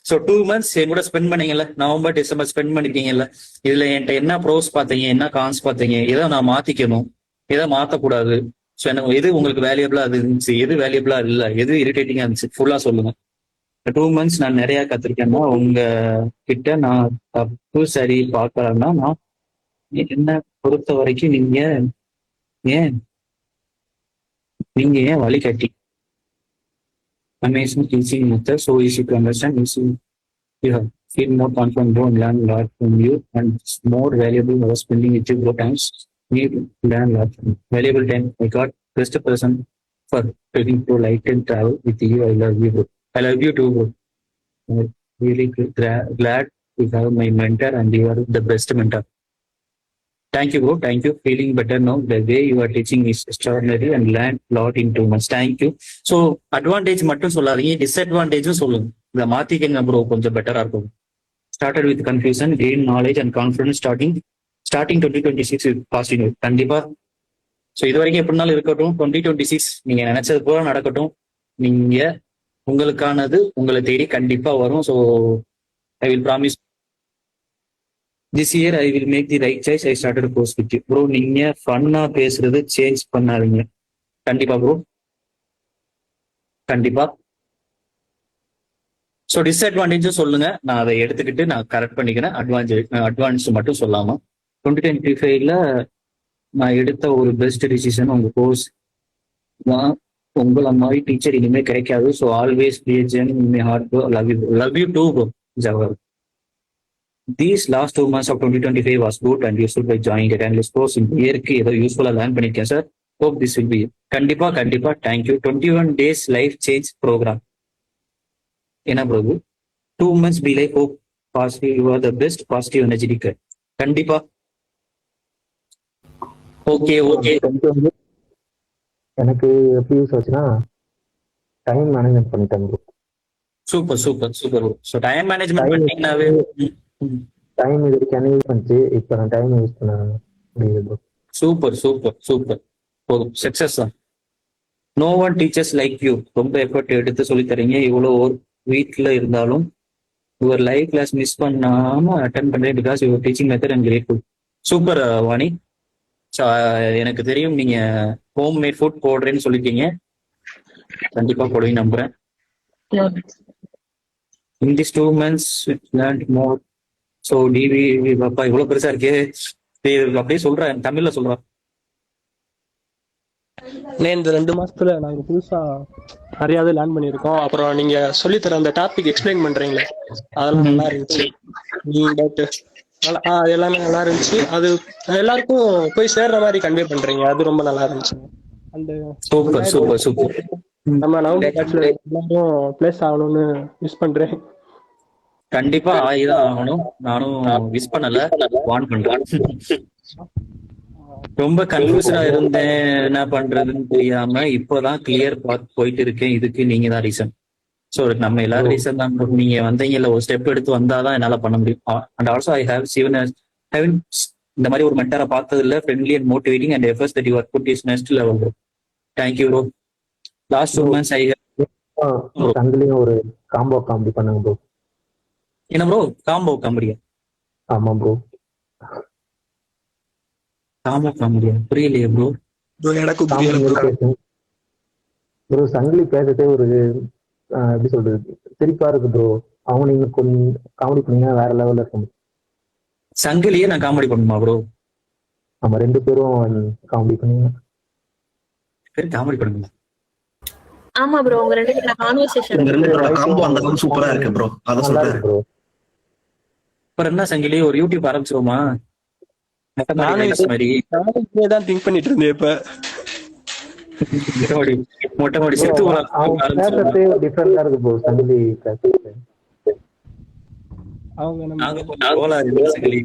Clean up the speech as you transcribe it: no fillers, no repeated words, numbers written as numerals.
So 2 months என் கூட spend பண்ணீங்கல்ல, November December spend பண்ணிருக்கீங்கல்ல, இதுல என்கிட்ட என்ன ப்ரோஸ் பார்த்தீங்க, என்ன கான்ஸ் பார்த்தீங்க, எதை நான் மாத்திக்கணும், எதை மாத்தக்கூடாது, ஸோ எனக்கு எது உங்களுக்கு வேல்யூபிளா இருந்துச்சு, எது வேல்யூபிளா இல்ல, எது இரிட்டேட்டிங்கா இருந்துச்சு, ஃபுல்லா சொல்லுங்க. 2 months நான் நிறைய கத்திருக்கேன்னா உங்க கிட்ட நான் தப்பு சரி பார்க்கலன்னா நான் என்ன பொறுத்த வரைக்கும் ஏன் நீங்க ஏன் வழிகாட்டி. Amazing teaching method, so easy to understand. Easy, you have feel more confident, don't learn a lot from you, and it's more valuable over spending with you both times. Need to learn a lot from you. Valuable time. I got best person for taking to light and travel with you. I love you, bro. I love you too, bro. I'm really glad to have my mentor, and you are the best mentor. Thank you, bro. Thank you. Feeling better now. The way you are teaching is extraordinary and learned a lot in 2 months. Thank you. So, advantage மட்டும் சொல்லாதீங்க, டிஸ்அட்வான்டேஜும் சொல்லுங்க. இதை மாத்திக்கங்க bro, கொஞ்சம் பெட்டரா இருக்கும். Started with confusion, gain knowledge and confidence starting 2026 with positive. கண்டிப்பா. So இது வரைக்கும் எப்படினாலும் இருக்கட்டும், 2026 நீங்க நினைச்சது போல நடக்கட்டும். நீங்க உங்களுக்கானது உங்களை தேடி கண்டிப்பா வரும். So I will promise this year I will make the right choice. I started a course with you. Bro, நீங்க ஃபன்னா பேசுறது சேஞ்ச் பண்ணாதீங்க. கண்டிப்பா ப்ரோ, கண்டிப்பா. ஸோ டிஸ்அட்வான்டேஜும் சொல்லுங்க, நான் அதை எடுத்துக்கிட்டு நான் கரெக்ட் பண்ணிக்கிறேன். அட்வான்ஸ் மட்டும் சொல்லாம 2025ல நான் எடுத்த ஒரு பெஸ்ட் டிசிஷன் உங்க கோர்ஸ் தான். உங்களை மாதிரி டீச்சர் இனிமே கிடைக்காது. ஸோ ஆல்வேஸ் பி இனிமே hard bro. Love you too bro. ஜவர். These last 2 months of 2025 was good and useful by joining the endless course. In இயற்கை ஏதோ யூஸ்ஃபுல்லா லேர்ன் பண்ணிருக்கேன் sir. Hope this will be கண்டிப்பா கண்டிப்பா. Thank you. 21 days life change program என்ன bro? 2 months be like hope positive. You are the best positive energetic. கண்டிப்பா. Okay. எனக்கு எப்படி யூஸ் ஆச்சுன்னா டைம் மேனேஜ்மெண்ட் பண்ணிட்டேன் bro. Super bro. So time management பண்ணீங்கன்னாவே time இது வரைக்கும் யூஸ் பண்ணிச்சு, இப்போ நான் டைம் யூஸ் பண்ண முடியுது ப்ரோ. சூப்பர். போதும், சக்சஸ் தான். No one teachers like you. ரொம்ப எஃபர்ட் எடுத்து சொல்லி தரீங்க. இவ்வளோ ஒரு வீட்டில் இருந்தாலும் யுவர் லைவ் கிளாஸ் மிஸ் பண்ணாம அட்டன் பண்றேன் because your teaching method and grateful. Super Vani. எனக்கு தெரியும் நீங்க ஹோம் மேட் ஃபுட் போடுறேன்னு சொல்லிட்டீங்க. கண்டிப்பா போடுவீங்க நம்புறேன். In these 2 months learned more. So TV பாப்பா இவ்வளவு பெருசா இருக்கே, அப்படியே சொல்றேன், தமிழ்ல சொல்றேன். இந்த 2 மாசத்துல நாங்க புதுசா நிறையாவே லேர்ன் பண்ணியிருக்கோம். அப்புறம் நீங்க சொல்லித்தர அந்த டாபிக் எக்ஸ்பிளைன் பண்றீங்களே, அதெல்லாம் நல்லா இருந்துச்சு. அது எல்லாமே நல்லா இருந்துச்சு. அது எல்லாருக்கும் போய் சேர்ற மாதிரி கன்வே பண்றீங்க, அது ரொம்ப நல்லா இருந்துச்சு. அந்த சூப்பர். நம்ம நவம்பர் பேட்ச்ல எல்லாரும் பிளேஸ் ஆகணும்னு விஷ் பண்றேன். கண்டிப்பா ஆகிதான் ஆகணும். நானும் விஷ் பண்ணல, வான் பண்றேன். ரொம்ப கன்ஃபியூஸ்டா இருந்தேன், என்ன பண்றதுன்னு தெரியாம இப்போதான் கிளியர் பாத் போயிட்டு இருக்கேன். இதுக்கு நீங்க தான் ரீசன். ஸோ நம்ம எல்லாரும் ரீசன் தான். நீங்க வந்தீங்கல்ல, ஒரு ஸ்டெப் எடுத்து வந்தாதான் என்னால பண்ண முடியும். அண்ட் ஆல்சோ ஐ ஹேவ் இந்த மாதிரி ஒரு மென்டரை பார்த்தது இல்ல. Friendly and motivating and efforts that you are put is next level bro. Thank you bro. Last 2 months ஐ சங்கிலியும் ஒரு காம்போ காமெடி பண்ணுங்க ப்ரோ. என்ன ப்ரோ? காம்போ காமெடியா? ஆமா ப்ரோ. காம்போ காமெடியா? புரியலையே ப்ரோ. ப்ரோ சங்கிலி பேசுறதே ஒரு எப்படி சொல்றது, சிரிப்பா இருக்கு ப்ரோ. அவங்க நீங்க கொஞ்சம் காமெடி பண்ணீங்கன்னா வேற லெவல்ல இருக்கும். சங்கிலியே நான் காமெடி பண்ணுமா ப்ரோ? நம்ம 2 பேரும் காமெடி பண்ணீங்க. காமெடி பண்ணுங்க. ஆமா ப்ரோ, உங்க 2 பேரோட கான்வர்சேஷன் காம்போ அந்த அளவுக்கு சூப்பரா இருக்கு ப்ரோ. அத சொல்றேன் ப்ரோ. அப்புறம் என்ன சங்கிலி, ஒரு யூடியூப் ஆரம்பிச்சிருவோமா? நானே தான் திங்க் பண்ணிட்டு இருந்தேன். இப்ப மொட்டை மாடி செத்து டிஃபரெண்டா இருக்கு ப்ரோ சங்கிலி. அவங்க நாங்க சங்கிலி